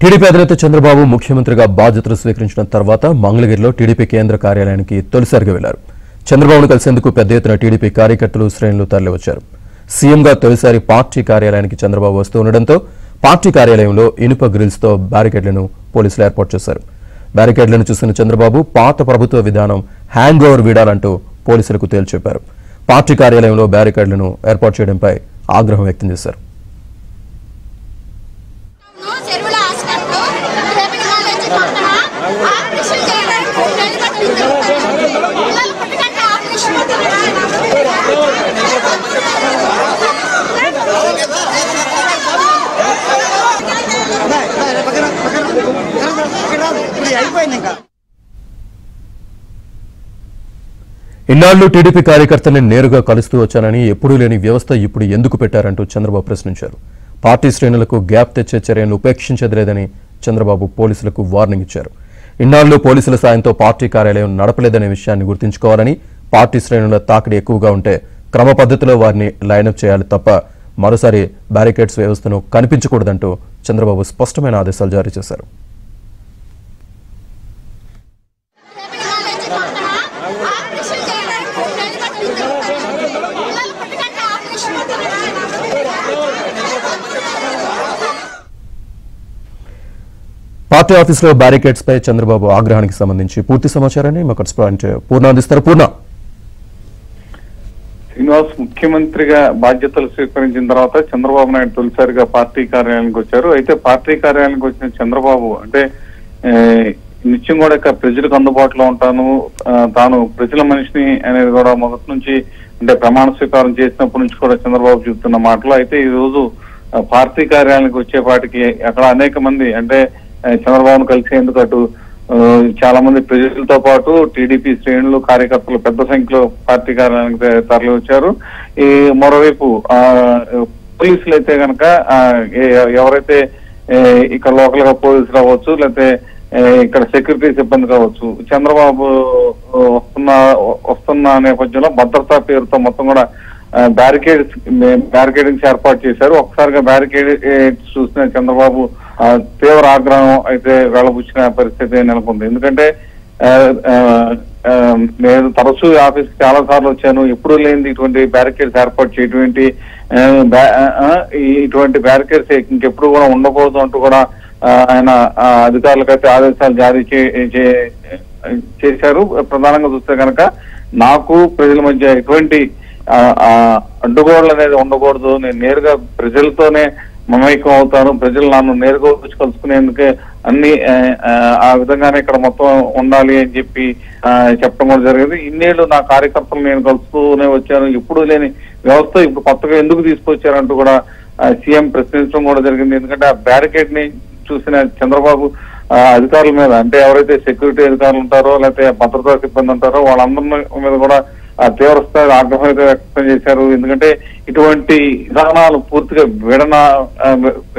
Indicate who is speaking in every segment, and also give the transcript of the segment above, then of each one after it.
Speaker 1: TDP అధినేత చంద్రబాబు ముఖ్యమంత్రిగా బాధ్యతలు స్వీకరించిన తర్వాత మంగళగిరిలో టీడీపీ కేంద్ర కార్యాలయానికి తొలిసారిగా వెళ్లారు. చంద్రబాబును కలిసేందుకు పెద్ద ఎత్తున టీడీపీ కార్యకర్తలు శ్రేణులు తరలివచ్చారు. సీఎంగా తొలిసారి పార్టీ కార్యాలయానికి చంద్రబాబు వస్తూ ఉండడంతో పార్టీ కార్యాలయంలో ఇనుప గ్రిల్స్ తో బ్యారికేడ్లను పోలీసులు ఏర్పాటు చేశారు. బ్యారికేడ్లను చూసిన చంద్రబాబు పాత ప్రభుత్వ విధానం హ్యాంగ్ ఓవర్ వీడాలంటూ పోలీసులకు తేల్చెప్పారు. పార్టీ కార్యాలయంలో బ్యారికేడ్లను ఏర్పాటు చేయడంపై ఆగ్రహం వ్యక్తం చేశారు. ఇన్నాళ్లు టీడీపీ కార్యకర్తల్ని నేరుగా కలుస్తూ వచ్చానని ఎప్పుడూ లేని వ్యవస్థ ఇప్పుడు ఎందుకు పెట్టారంటూ చంద్రబాబు ప్రశ్నించారు. పార్టీ శ్రేణులకు గ్యాప్ తెచ్చే చర్యలను ఉపేక్షించలేదని చంద్రబాబు పోలీసులకు వార్నింగ్ ఇచ్చారు. ఇన్నాళ్లు పోలీసుల సాయంతో పార్టీ కార్యాలయం నడపలేదనే విషయాన్ని గుర్తుంచుకోవాలని, పార్టీ శ్రేణుల తాకిడి ఎక్కువగా ఉంటే క్రమ పద్ధతిలో వారిని లైనప్ చేయాలి తప్ప మరోసారి బ్యారికేడ్స్ వ్యవస్థను కనిపించకూడదంటూ చంద్రబాబు స్పష్టమైన ఆదేశాలు జారీ చేశారు. పార్టీ ఆఫీసులో బ్యారికేడ్స్ పై చంద్రబాబు ఆగ్రహానికి సంబంధించి పూర్తి సమాచారాన్ని మా కరెస్పాండెంట్ పూర్ణ అందిస్తారు. పూర్ణ,
Speaker 2: శ్రీనివాస్ ముఖ్యమంత్రిగా బాధ్యతలు స్వీకరించిన తర్వాత చంద్రబాబు నాయుడు తొలిసారిగా పార్టీ కార్యాలయానికి వచ్చారు. అయితే పార్టీ కార్యాలయానికి వచ్చిన చంద్రబాబు అంటే నిత్యం కూడా ప్రజలకు అందుబాటులో ఉంటాను, తాను ప్రజల మనిషిని అనేది కూడా మొదటి నుంచి అంటే ప్రమాణ స్వీకారం చేసినప్పటి నుంచి కూడా చంద్రబాబు చెబుతున్న మాటలు. అయితే ఈ రోజు పార్టీ కార్యాలయానికి వచ్చేపాటికి అక్కడ అనేక మంది అంటే చంద్రబాబును కలిసేందుకు అటు చాలా మంది ప్రజలతో పాటు టీడీపీ శ్రేణులు కార్యకర్తలు పెద్ద సంఖ్యలో పార్టీ కార్యాలయానికి తరలి వచ్చారు. ఈ మరోవైపు పోలీసులు అయితే కనుక ఎవరైతే ఇక్కడ లోకల్ గా పోలీసులు అవ్వచ్చు, లేకపోతే ఇక్కడ సెక్యూరిటీ సిబ్బంది కావచ్చు, చంద్రబాబు వస్తున్న నేపథ్యంలో భద్రతా పేరుతో మొత్తం కూడా బ్యారికేడింగ్స్ ఏర్పాటు చేశారు. ఒక్కసారిగా బ్యారికేడ్స్ చూసిన చంద్రబాబు తీవ్ర ఆగ్రహం అయితే వెళ్లబుచ్చిన పరిస్థితి నెలకొంది. ఎందుకంటే నేను తరచూ ఆఫీస్ కి చాలా సార్లు వచ్చాను, ఎప్పుడూ లేనిది ఇటువంటి బ్యారికేడ్స్ ఏర్పాటు చేయడం, ఇటువంటి బ్యారికేడ్స్ ఇంకెప్పుడు కూడా ఉండకూడదు అంటూ కూడా ఆయన అధికారులకైతే ఆదేశాలు జారీ చేశారు. ప్రధానంగా చూస్తే కనుక నాకు ప్రజల మధ్య ఎటువంటి అడ్డుగోడలు అనేది ఉండకూడదు, నేను నేరుగా ప్రజలతోనే మమైకం అవుతాను, ప్రజలు నన్ను నేరుగా వచ్చి కలుసుకునేందుకే అన్ని ఆ విధంగానే ఇక్కడ మొత్తం ఉండాలి అని చెప్పి చెప్పడం కూడా జరిగింది. ఇన్నేళ్లు నా కార్యకర్తలు నేను కలుస్తూనే వచ్చాను, ఎప్పుడు లేని వ్యవస్థ ఇప్పుడు కొత్తగా ఎందుకు తీసుకొచ్చారంటూ కూడా సీఎం ప్రశ్నించడం కూడా జరిగింది. ఎందుకంటే ఆ బ్యారికేడ్ ని చూసిన చంద్రబాబు అధికారుల మీద అంటే ఎవరైతే సెక్యూరిటీ అధికారులు ఉంటారో లేకపోతే భద్రతా సిబ్బంది ఉంటారో వాళ్ళందరి మీద కూడా తీవ్ర స్థాయి ఆగ్రహం అయితే వ్యక్తం చేశారు. ఎందుకంటే ఇటువంటి విధానాలు పూర్తిగా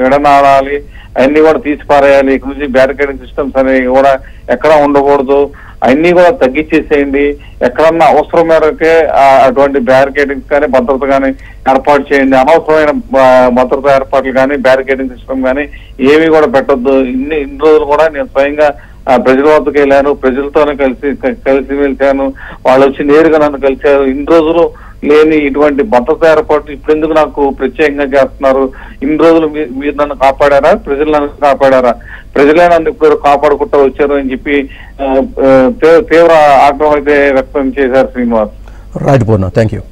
Speaker 2: విడనాడాలి, అవన్నీ కూడా తీసిపారేయాలి, ఇక్కడ నుంచి బ్యారికేడింగ్ సిస్టమ్స్ అనేవి కూడా ఎక్కడా ఉండకూడదు, అన్ని కూడా తగ్గించేసేయండి, ఎక్కడన్నా అవసరం మేరకే అటువంటి బ్యారికేడింగ్స్ కానీ భద్రత కానీ ఏర్పాటు చేయండి, అనవసరమైన భద్రతా ఏర్పాట్లు కానీ బ్యారికేడింగ్ సిస్టమ్ కానీ ఏమీ కూడా పెట్టొద్దు. ఇన్ని రోజులు కూడా నేను స్వయంగా ప్రజల వద్దకు వెళ్ళాను, ప్రజలతోనే కలిసి వెళ్తాను, వాళ్ళు వచ్చి నేరుగా నన్ను కలిశారు. ఇన్ని రోజులు లేని ఇటువంటి భద్రత ఏర్పాటు ఇప్పుడు ఎందుకు నాకు ప్రత్యేకంగా చేస్తున్నారు? ఇన్ని రోజులు మీరు నన్ను కాపాడారా, ప్రజలు నన్ను కాపాడారా? ప్రజలే నన్ను ఇప్పుడు కాపాడుకుంటూ వచ్చారు అని చెప్పి తీవ్ర ఆగ్రహం అయితే వ్యక్తం చేశారు. Srinivas.
Speaker 1: Right Purna, thank you.